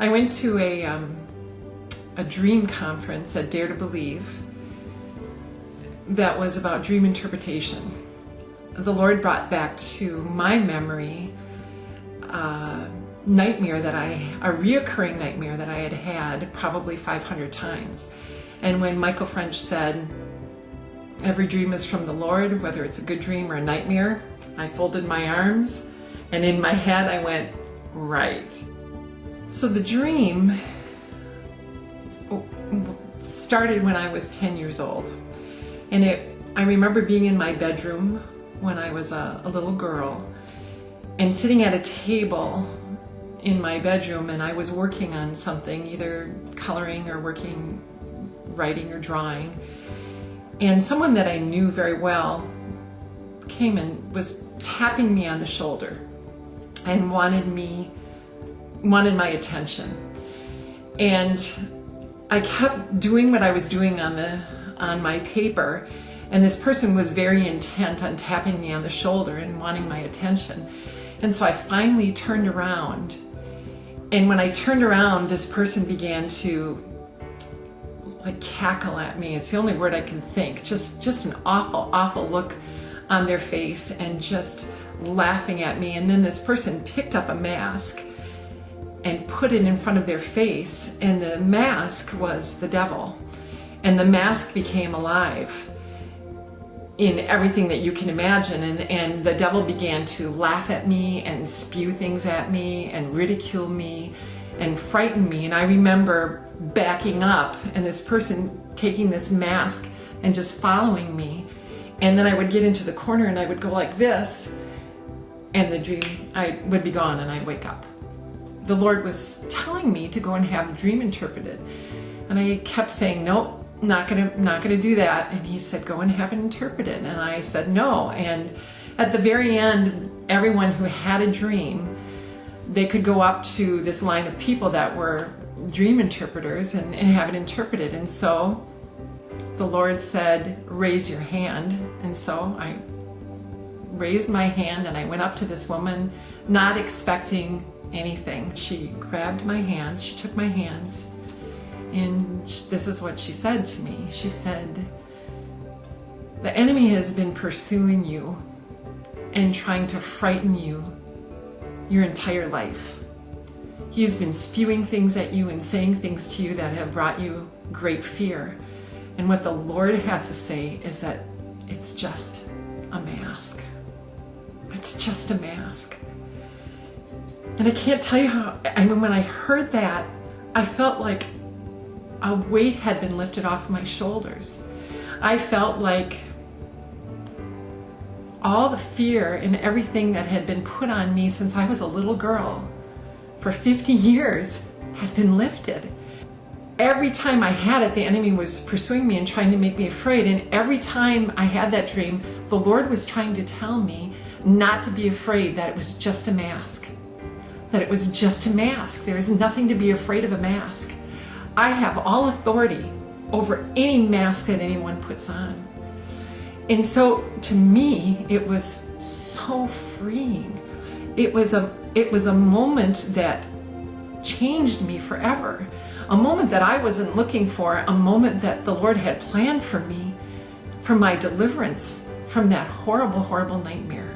I went to a dream conference at Dare to Believe that was about dream interpretation. The Lord brought back to my memory a reoccurring nightmare that I had had probably 500 times. And when Michael French said, every dream is from the Lord, whether it's a good dream or a nightmare, I folded my arms and in my head I went, right. So the dream started when I was 10 years old. And I remember being in my bedroom when I was a little girl and sitting at a table in my bedroom, and I was working on something, either coloring or writing or drawing. And someone that I knew very well came and was tapping me on the shoulder and wanted my attention. And I kept doing what I was doing on my paper, and this person was very intent on tapping me on the shoulder and wanting my attention. And so I finally turned around, and when I turned around, this person began to cackle at me. It's the only word I can think. Just an awful look on their face and just laughing at me. And then this person picked up a mask and put it in front of their face, and the mask was the devil. And the mask became alive in everything that you can imagine, and the devil began to laugh at me and spew things at me and ridicule me and frighten me. And I remember backing up and this person taking this mask and just following me, and then I would get into the corner and I would go like this, and the dream would be gone and I'd wake up. The Lord was telling me to go and have the dream interpreted, and I kept saying, nope, not gonna do that. And he said, go and have it interpreted. And I said no. And at the very end, everyone who had a dream, they could go up to this line of people that were dream interpreters and have it interpreted. And so the Lord said, raise your hand. And so I raised my hand and I went up to this woman, not expecting anything. She grabbed my hands, she took my hands, and this is what she said to me. She said, the enemy has been pursuing you and trying to frighten you your entire life. He's been spewing things at you and saying things to you that have brought you great fear. And what the Lord has to say is that it's just a mask. It's just a mask. And I can't tell you how, when I heard that, I felt like a weight had been lifted off my shoulders. I felt like all the fear and everything that had been put on me since I was a little girl for 50 years had been lifted. Every time I had it, the enemy was pursuing me and trying to make me afraid. And every time I had that dream, the Lord was trying to tell me not to be afraid, that it was just a mask. That it was just a mask. There is nothing to be afraid of a mask. I have all authority over any mask that anyone puts on. And so to me, it was so freeing. It was a moment that changed me forever. A moment that I wasn't looking for, a moment that the Lord had planned for me, for my deliverance from that horrible, horrible nightmare.